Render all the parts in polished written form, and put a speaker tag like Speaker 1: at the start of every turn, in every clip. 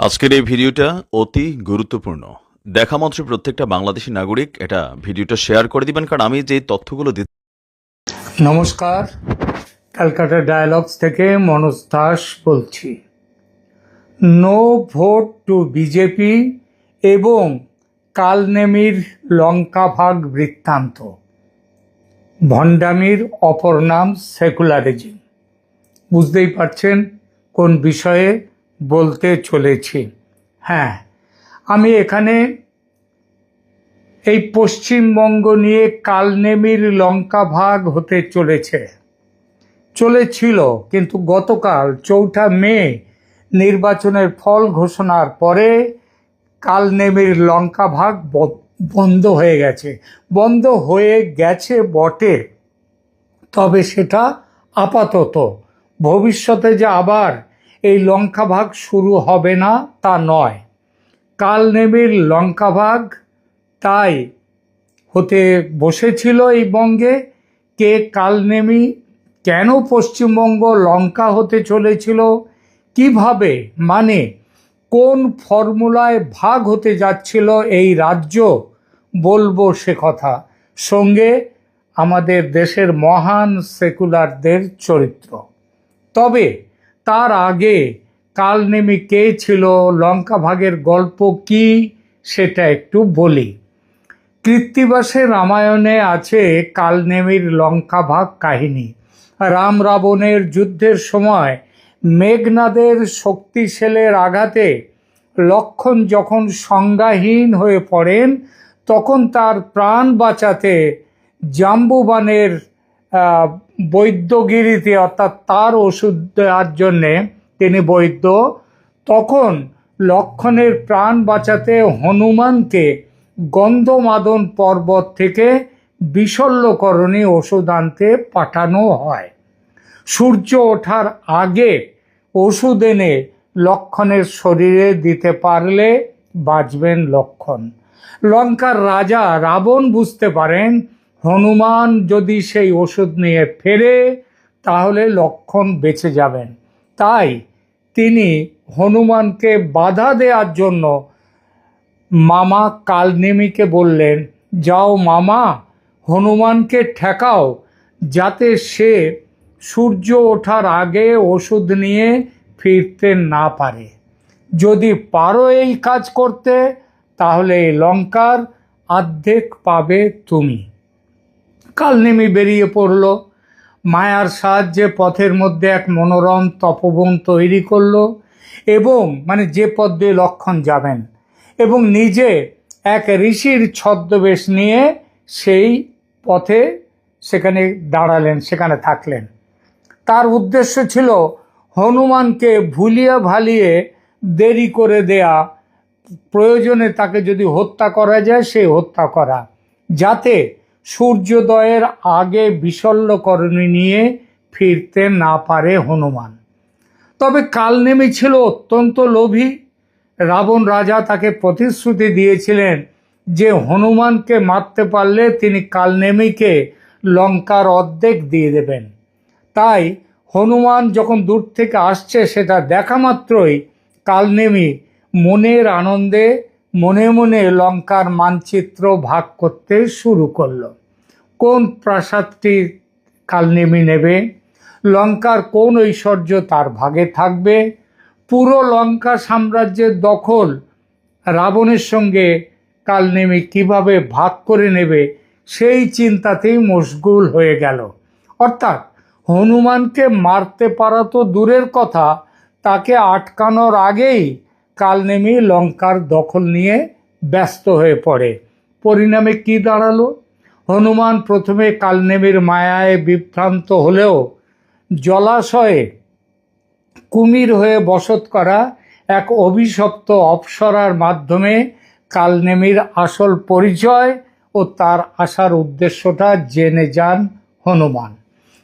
Speaker 1: আজকের এই ভিডিওটা অতি গুরুত্বপূর্ণ। দেখা মাত্র প্রত্যেকটা বাংলাদেশী নাগরিক এটা ভিডিওটা শেয়ার করে দিবেন, কারণ আমি যে তথ্যগুলো দিচ্ছি।
Speaker 2: নমস্কার, ক্যালকাটা ডায়ালগস থেকে মনোজ দাস বলছি। নো ভোট টু বিজেপি এবং কালনেমির লঙ্কা ভাগ বৃত্তান্ত, ভণ্ডামির অপর নাম সেকুলারিজম। বুঝতেই পারছেন কোন বিষয়ে বলতে চলেছি। হ্যাঁ, আমি এখানে এই পশ্চিমবঙ্গ নিয়ে কালনেমির লঙ্কা ভাগ হতে চলেছিল, কিন্তু গতকাল 4 মে নির্বাচনের ফল ঘোষণার পরে কালনেমির লঙ্কা ভাগ বন্ধ হয়ে গেছে বটে, তবে সেটা আপাতত। ভবিষ্যতে যে আবার এই লঙ্কা ভাগ শুরু হবে না তা নয়। কালনেমির লঙ্কা ভাগ তাই হতে বসেছিল এই বঙ্গে। কে কালনেমি, কেন পশ্চিমবঙ্গ লঙ্কা হতে চলেছিল, কিভাবে, মানে কোন ফর্মুলায় ভাগ হতে যাচ্ছিল এই রাজ্য, বলবো সে কথা। সঙ্গে আমাদের দেশের মহান সেকুলারদের চরিত্র। তবে তার আগে কালনেমি কে ছিল, লঙ্কা ভাগের গল্প কি, সেটা একটু বলি। কৃত্তিবাসের রামায়ণে আছে কালনেমির লঙ্কা ভাগ কাহিনী। রাম রাবণের যুদ্ধের সময় মেঘনাদের শক্তিশালের আঘাতে লক্ষ্মণ যখন সংজ্ঞাহীন হয়ে পড়েন, তখন তার প্রাণ বাঁচাতে জাম্বুবানের বৈদ্যগিরিতে, অর্থাৎ তার ওষুধ দেওয়ার জন্যে তিনি বৈদ্য, তখন লক্ষ্মণের প্রাণ বাঁচাতে হনুমানকে গন্ধমাদন পর্বত থেকে বিশল্যকরণী ওষুধ আনতে পাঠানো হয়। সূর্য ওঠার আগে ওষুধ এনে লক্ষ্মণের শরীরে দিতে পারলে বাঁচবেন লক্ষ্মণ। লঙ্কার রাজা রাবণ বুঝতে পারেন হনুমান যদি সেই ওষুধ নিয়ে ফেরে তাহলে লক্ষ্মণ বেঁচে যাবেন। তাই তিনি হনুমানকে বাধা দেওয়ার জন্য মামা কালনেমিকে বললেন, যাও মামা, হনুমানকে ঠেকাও যাতে সে সূর্য ওঠার আগে ওষুধ নিয়ে ফিরতে না পারে। যদি পারো এই কাজ করতে, তাহলে এই লঙ্কার অর্ধেক পাবে তুমি। কালনেমি বেরিয়ে পড়ল। মায়ার সাহায্যে পথের মধ্যে এক মনোরম তপবন তৈরি করলো, এবং মানে যে পথ দিয়ে লক্ষ্মণ যাবেন, এবং নিজে এক ঋষির ছদ্মবেশ নিয়ে সেই পথে সেখানে দাঁড়ালেন, সেখানে থাকলেন। তার উদ্দেশ্য ছিল হনুমানকে ভুলিয়ে ভালিয়ে দেরি করে দেয়া, প্রয়োজনে তাকে যদি হত্যা করা যায় সেই হত্যা করা, যাতে সূর্যোদয়ের আগে বিশল্যকরণী নিয়ে ফিরতে না পারে হনুমান। তবে কালনেমি ছিল অত্যন্ত লোভী। রাবণ রাজা তাকে প্রতিশ্রুতি দিয়েছিলেন যে হনুমানকে মারতে পারলে তিনি কালনেমিকে লঙ্কার অর্ধেক দিয়ে দেবেন। তাই হনুমান যখন দূর থেকে আসছে সেটা দেখা মাত্রই কালনেমি মনের আনন্দে মনে মনে লঙ্কার মানচিত্র ভাগ করতে শুরু করলো। কোন প্রাসাদটি কালনেমি নেবে, লঙ্কার কোন ঐশ্বর্য তার ভাগে থাকবে, পুরো লঙ্কা সাম্রাজ্যের দখল রাবণের সঙ্গে কালনেমি কিভাবে ভাগ করে নেবে, সেই চিন্তাতেই মশগুল হয়ে গেল। অর্থাৎ হনুমানকে মারতে পারা তো দূরের কথা, তাকে আটকানোর আগেই কালনেমি লঙ্কার দখল নিয়ে ব্যস্ত হয়ে পড়ে। পরিণামে কি দাঁড়ালো? হনুমান প্রথমে কালনেমির মায়ায় বিভ্রান্ত হলেও জলাশয়ে কুমির হয়ে বসত করা এক অভিশপ্ত অপ্সরার মাধ্যমে কালনেমির আসল পরিচয় ও তার আসার উদ্দেশ্যটা জেনে যান হনুমান।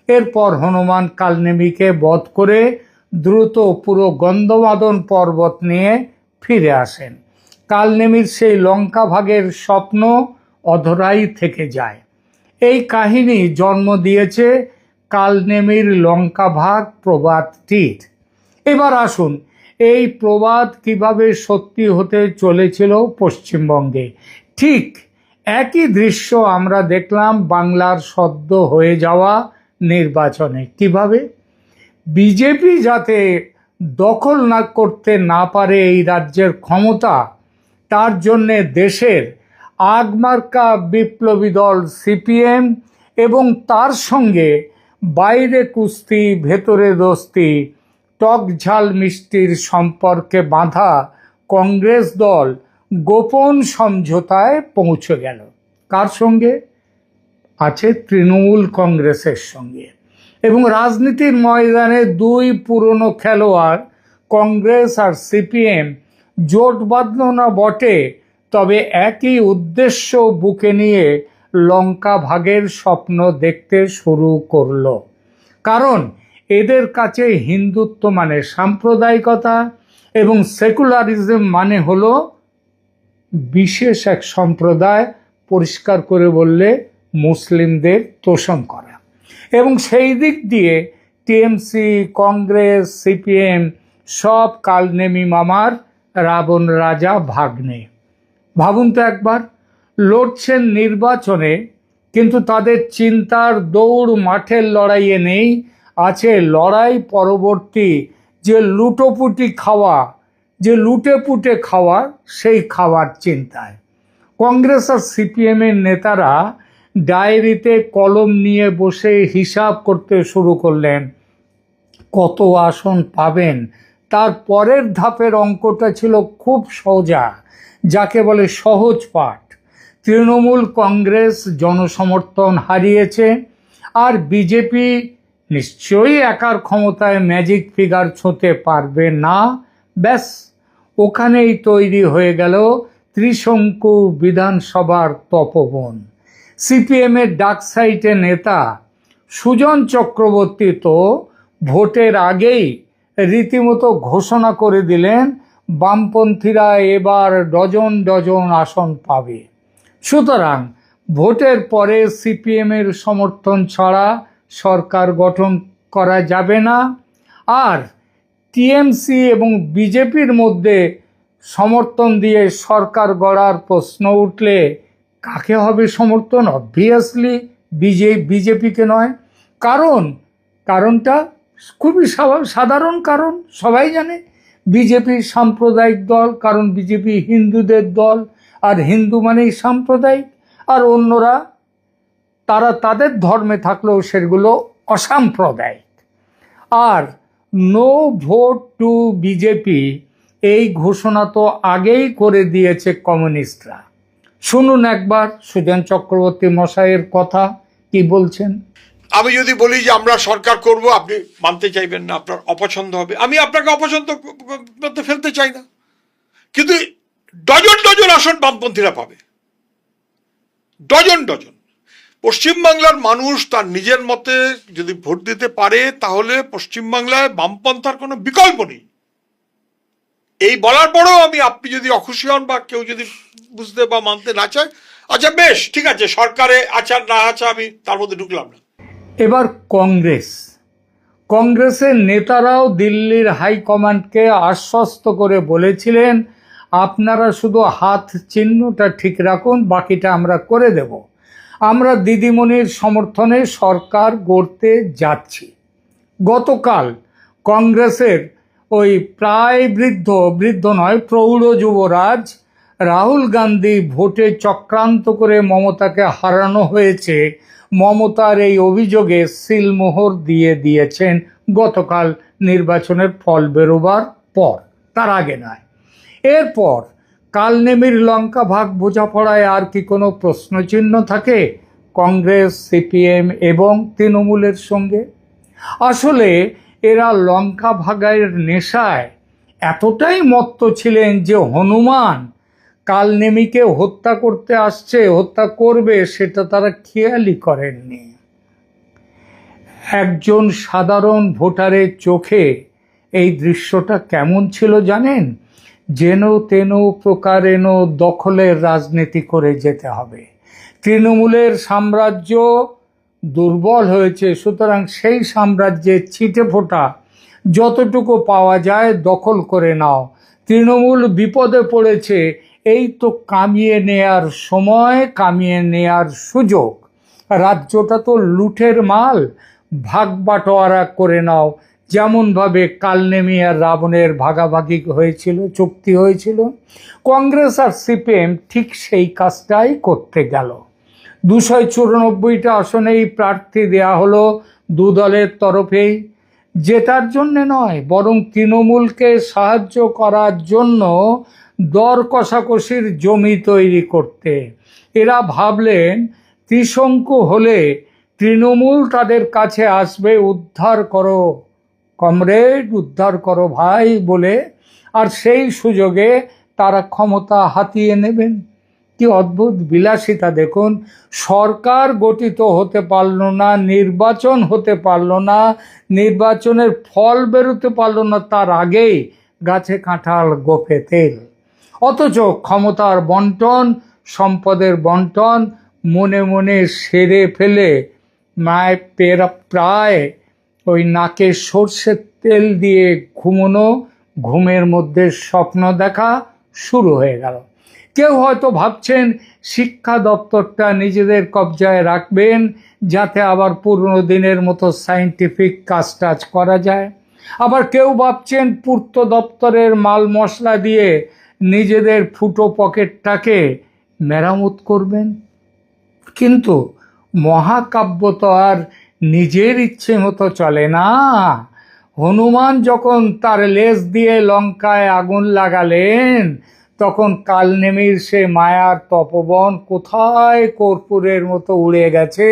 Speaker 2: এরপর হনুমান কালনেমিকে বধ করে দ্রুত পুরো গন্ধমাদন পর্বত নিয়ে ফিরে আসেন। কালনেমির সেই লঙ্কা ভাগের স্বপ্ন অধরাই থেকে যায়। এই কাহিনী জন্ম দিয়েছে কালনেমির লঙ্কা ভাগ প্রবাদটির। এবার আসুন এই প্রবাদ কিভাবে সত্যি হতে চলেছিল পশ্চিমবঙ্গে। ঠিক একই দৃশ্য আমরা দেখলাম বাংলার সদ্য হয়ে যাওয়া নির্বাচনে। কিভাবে বিজেপি যাতে দখল না করতে না পারে এই রাজ্যের ক্ষমতা, তার জন্যে দেশের আগমার্কা বিপ্লবী দল সিপিএম এবং তার সঙ্গে বাইরে কুস্তি ভেতরে দোস্তি টক ঝাল মিষ্টির সম্পর্কে বাঁধা কংগ্রেস দল গোপন সমঝোতায় পৌঁছে গেল। কার সঙ্গে? আছে তৃণমূল কংগ্রেসের সঙ্গে। এবং রাজনীতির ময়দানে দুই পুরনো খেলোয়াড় কংগ্রেস আর সিপিএম জোট বাঁধল না বটে, তবে একই উদ্দেশ্য বুকে নিয়ে লঙ্কা ভাগের স্বপ্ন দেখতে শুরু করলো। কারণ এদের কাছে হিন্দুত্ব মানে সাম্প্রদায়িকতা এবং সেকুলারিজম মানে হলো বিশেষ এক সম্প্রদায়, পরিষ্কার করে বললে মুসলিমদের তোষণ করা। এবং সেই দিক দিয়ে টিএমসি, কংগ্রেস, সিপিএম সব কালনেমি মামার রাবণ রাজা ভাগ্নে। ভাবুন তো একবার, লড়ছেন নির্বাচনে, কিন্তু তাদের চিন্তার দৌড় মাঠের লড়াইয়ে নেই, আছে লড়াই পরবর্তী যে লুটোপুটি খাওয়া, যে লুটে পুটে খাওয়া, সেই খাওয়ার চিন্তায়। কংগ্রেস আর সিপিএমের নেতারা ডায়েরিতে কলম নিয়ে বসে হিসাব করতে শুরু করলেন কত আসন পাবেন। তার পরের ধাপের অঙ্কটা ছিল খুব সোজা, যাকে বলে সহজ পাঠ। তৃণমূল কংগ্রেস জনসমর্থন হারিয়েছে, আর বিজেপি নিশ্চয়ই একার ক্ষমতায় ম্যাজিক ফিগার ছুঁতে পারবে না। ব্যাস, ওখানেই তৈরি হয়ে গেল ত্রিশঙ্কু বিধানসভার তপবন। সিপিএমের ডাকসাইটে নেতা সুজন চক্রবর্তী তো ভোটের আগেই রীতিমতো ঘোষণা করে দিলেন বামপন্থীরা এবার ডজন ডজন আসন পাবে। সুতরাং ভোটের পরে সিপিএমের সমর্থন ছাড়া সরকার গঠন করা যাবে না। আর টিএমসি এবং বিজেপির মধ্যে সমর্থন দিয়ে সরকার গড়ার প্রশ্ন উঠলে কাকে হবে সমর্থন? অবভিয়াসলি বিজেপিকে নয়। কারণটা খুবই সাধারণ কারণ, সবাই জানে। বিজেপি সাম্প্রদায়িক দল, কারণ বিজেপি হিন্দুদের দল, আর হিন্দু মানেই সাম্প্রদায়িক। আর অন্যরা তারা তাদের ধর্মে থাকলেও সেগুলো অসাম্প্রদায়িক। আর নো ভোট টু বিজেপি এই ঘোষণা তো আগেই করে দিয়েছে কমিউনিস্টরা। শুনুন একবার সুজন চক্রবর্তী মশাইয়ের কথা, কি বলছেন।
Speaker 3: আমি যদি বলি যে আমরা সরকার করব, আপনি মানতে চাইবেন না, আপনার অপছন্দ হবে। আমি আপনাকে অপছন্দ করতে ফেলতে চাই না, কিন্তু ডজন ডজন আসন বামপন্থীরা পাবে, ডজন ডজন। পশ্চিমবাংলার মানুষ তার নিজের মতে যদি ভোট দিতে পারে, তাহলে পশ্চিমবাংলায় বামপন্থার কোনো বিকল্প নেই। এই বলার পরেও আপনি যদি অখুশি হন বা কেউ যদি বুঝতে বা মানতে না চায়, আচ্ছা বেশ, ঠিক আছে, সরকারে আচার না আছে, আমি তার মধ্যে ঢুকলাম না।
Speaker 2: এবার কংগ্রেসের নেতারাও দিল্লির হাইকমান্ডকে আশ্বস্ত করে বলেছিলেন, আপনারা শুধু হাত চিহ্নটা ঠিক রাখুন, বাকিটা আমরা করে দেব। আমরা দিদিমণির সমর্থনে সরকার গড়তে যাচ্ছি। গতকাল কংগ্রেসের ওই প্রায় বৃদ্ধ নয়, প্রৌঢ় যুবরাজ রাহুল গান্ধী ভোটে চক্রান্ত করে মমতাকে হারানো হয়েছে, মমতার এই অভিযোগে সিলমোহর দিয়ে দিয়েছেন গতকাল নির্বাচনের ফল বেরোবার পর, তার আগে নয়। এরপর কালনেমির লঙ্কা ভাগ বোঝাপড়ায় আর কি কোনো প্রশ্নচিহ্ন থাকে কংগ্রেস, সিপিএম এবং তৃণমূলের সঙ্গে? আসলে এরা লঙ্কা ভাগের নেশায় এতটাই মত্ত ছিলেন যে হনুমান কালনেমিকে হত্যা করতে আসছে, হত্যা করবে, সেটা তারা খেয়ালই করেননি। একজন সাধারণ ভোটারের চোখে এই দৃশ্যটা কেমন ছিল জানেন? যেন তেন প্রকারেণ দখলের রাজনীতি করে যেতে হবে। তৃণমূলের সাম্রাজ্য দুর্বল হয়েছে, সুতরাং সেই সাম্রাজ্যের ছিটে ফোটা যতটুকু পাওয়া যায় দখল করে নাও। তৃণমূল বিপদে পড়েছে, এই তো কামিয়ে নেয়ার সময়, কামিয়ে নেয়ার সুযোগ। রাজ্যটা তো লুঠের মাল, ভাগ বাটোয়ারা করে নাও। যেমনভাবে কালনেমি আর রাবণের ভাগাভাগি হয়েছিল, চুক্তি হয়েছিল, কংগ্রেস আর সিপিএম ঠিক সেই কাজটাই করতে গেল। 294টা আসনেই প্রার্থী দেয়া হলো দু দলের তরফেই। জেতার জন্যে নয়, বরং তৃণমূলকে সাহায্য করার জন্য দর কষাকষির জমি তৈরি করতে। এরা ভাবলেন ত্রিশঙ্কু হলে তৃণমূল তাদের কাছে আসবে, উদ্ধার করো কমরেড, উদ্ধার করো ভাই বলে, আর সেই সুযোগে তারা ক্ষমতা হাতিয়ে নেবেন। কি অদ্ভুত বিলাসিতা দেখুন! সরকার গঠিত হতে পারল না, নির্বাচন হতে পারল না, নির্বাচনের ফল বেরোতে পারল না, তার আগেই গাছে কাঁঠাল গোফে তেল। অথচ ক্ষমতার বন্টন, সম্পদের বন্টন মনে মনে সেরে ফেলে প্রায় ওই নাকে সর্ষের তেল দিয়ে ঘুমোনো, ঘুমের মধ্যে স্বপ্ন দেখা শুরু হয়ে গেল। কেউ হয়তো ভাবছেন শিক্ষা দপ্তরটা নিজেদের কবজায় রাখবেন, যাতে আবার পুরনো দিনের মতো সায়েন্টিফিক কাজ টাজ করা যায়। আবার কেউ ভাবছেন পূর্ত দপ্তরের মাল মশলা দিয়ে নিজেদের ফুটো পকেটটাকে মেরামত করবেন। কিন্তু মহাকাব্য তো আর নিজের ইচ্ছে মতো চলে না। হনুমান যখন তার লেজ দিয়ে লঙ্কায় আগুন লাগালেন, তখন কালনেমির সে মায়ার তপবন কোথায় কর্পূরের মতো উড়ে গেছে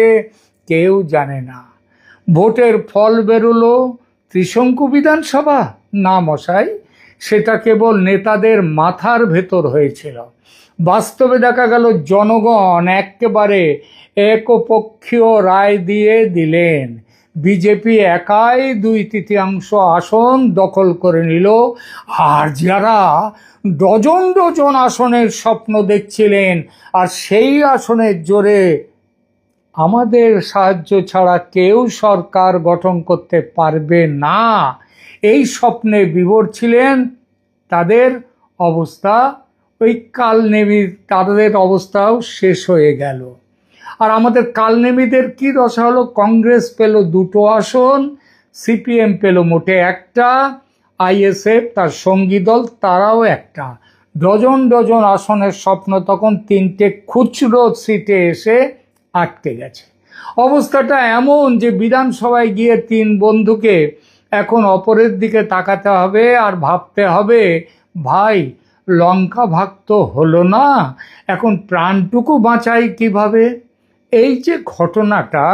Speaker 2: কেউ জানে না। ভোটের ফল বেরোলো ত্রিশঙ্কু বিধানসভা? না মশাই, সেটা কেবল নেতাদের মাথার ভেতর হয়েছিল। বাস্তবে দেখা গেল জনগণ একেবারে একপক্ষীয় রায় দিয়ে দিলেন। বিজেপি একাই 2/3 আসন দখল করে নিল। আর যারা ডজন ডজন আসনের স্বপ্ন দেখছিলেন, আর সেই আসনের জোরে আমাদের সাহায্য ছাড়া কেউ সরকার গঠন করতে পারবে না, এই স্বপ্নে বিভোর ছিলেন, তাদের অবস্থা ওই কালনেমির, তাদের অবস্থাও শেষ হয়ে গেল। আর আমাদের কালনেমিদের কি দশা হলো? কংগ্রেস পেল 2টো আসন, সিপিএম পেল মোটে 1টা, আইএসএফ তার সঙ্গী দল তারাও 1টা। ডজন ডজন আসনের স্বপ্ন তখন 3টে খুচরো সিটে এসে আটকে গেছে। অবস্থাটা এমন যে বিধানসভায় গিয়ে 3 বন্ধুকে এখন অপরের দিকে তাকাতে হবে আর ভাবতে হবে, ভাই লঙ্কা ভাগ তো হলো না, এখন প্রাণটুকু বাঁচাই কিভাবে? এই যে ঘটনাটা,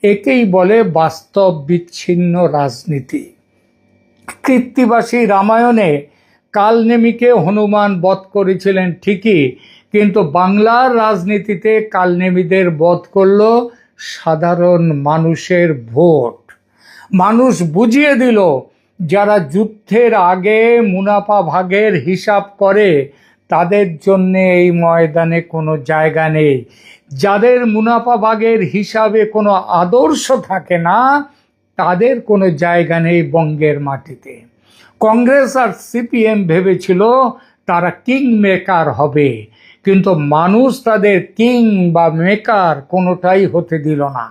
Speaker 2: একেই বলে বাস্তব বিচ্ছিন্ন রাজনীতি। কৃত্তিবাসী রামায়ণে কালনেমিকে হনুমান বধ করেছিলেন ঠিকই, কিন্তু বাংলার রাজনীতিতে কালনেমিদের বধ করল সাধারণ মানুষের ভোট। মানুষ বুঝিয়ে দিল, যারা যুদ্ধের আগে মুনাফা ভাগের হিসাব করে তাদের জন্যে এই ময়দানে কোনো জায়গা নেই। যাদের মুনাফা ভাগের হিসাবে কোনো আদর্শ থাকে না, তাদের কোনো জায়গা নেই বঙ্গের মাটিতে। কংগ্রেস আর সিপিএম ভেবেছিল তারা কিং মেকার হবে, কিন্তু মানুষ তাদের কিং বা মেকার কোনোটাই হতে দিল না,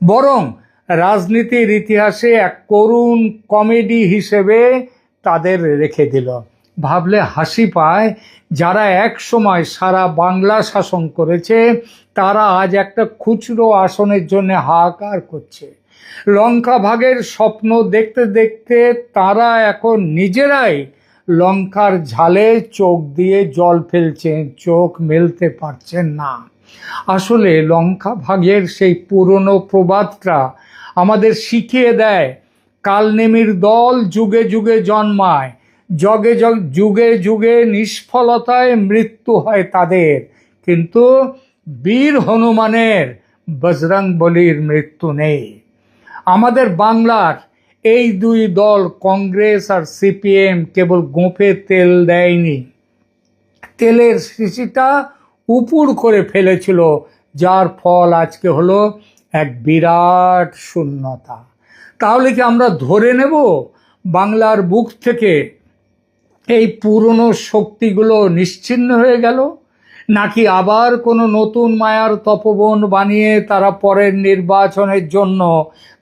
Speaker 2: বরং রাজনীতির ইতিহাসে এক করুণ কমেডি হিসেবে তাদের রেখে দিল। ভাবলে হাসি পায়, যারা এক সময় সারা বাংলা শাসন করেছে তারা আজ একটা খুচরো আসনের জন্য হাহাকার করছে। লঙ্কা ভাগের স্বপ্ন দেখতে দেখতে তারা এখন নিজেরাই লঙ্কার ঝালে চোখ দিয়ে জল ফেলছেন, চোখ মেলতে পারছেন না। আসলে লঙ্কা ভাগের সেই পুরনো প্রবাদটা আমাদের শিখিয়ে দেয়, কালনেমির দল যুগে যুগে জন্মায়, যুগে যুগে নিষ্ফলতায় মৃত্যু হয় তাদের, কিন্তু বীর হনুমানের, বজরংবলীর মৃত্যু নেই। আমাদের বাংলার এই 2 দল কংগ্রেস আর সিপিএম কেবল গোঁফে তেল দেয়নি, তেলের শিশিটা উপুড় করে ফেলেছিল, যার ফল আজকে হলো এক বিরাট শূন্যতা। তাহলে কি আমরা ধরে নেব বাংলার বুক থেকে এই পুরনো শক্তিগুলো নিশ্চিহ্ন হয়ে গেল, নাকি আবার কোনো নতুন মায়ার তপবন বানিয়ে তারা পরের নির্বাচনের জন্য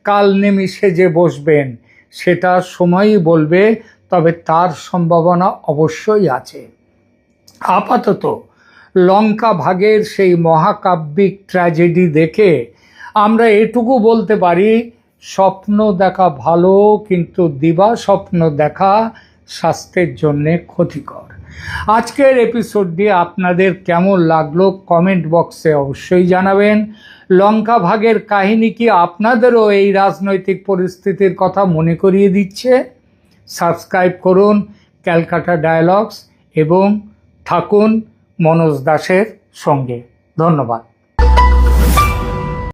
Speaker 2: কাল নেমে সেজে বসবেন, সেটা সময়ই বলবে। তবে তার সম্ভাবনা অবশ্যই আছে। আপাতত লঙ্কা ভাগের সেই মহাকাব্যিক ট্র্যাজেডি দেখে আমরা এটুকু বলতে পারি, স্বপ্ন দেখা ভালো, কিন্তু দিবা স্বপ্ন দেখা স্বাস্থ্যের জন্য ক্ষতিকর। আজকের এপিসোডটি আপনাদের কেমন লাগলো কমেন্ট বক্সে অবশ্যই জানাবেন। লঙ্কা ভাগের কাহিনী কি আপনাদেরও এই রাজনৈতিক পরিস্থিতির কথা মনে করিয়ে দিচ্ছে? সাবস্ক্রাইব করুন ক্যালকাটা ডায়ালগস এবং থাকুন মনোজ দাসের সঙ্গে। ধন্যবাদ।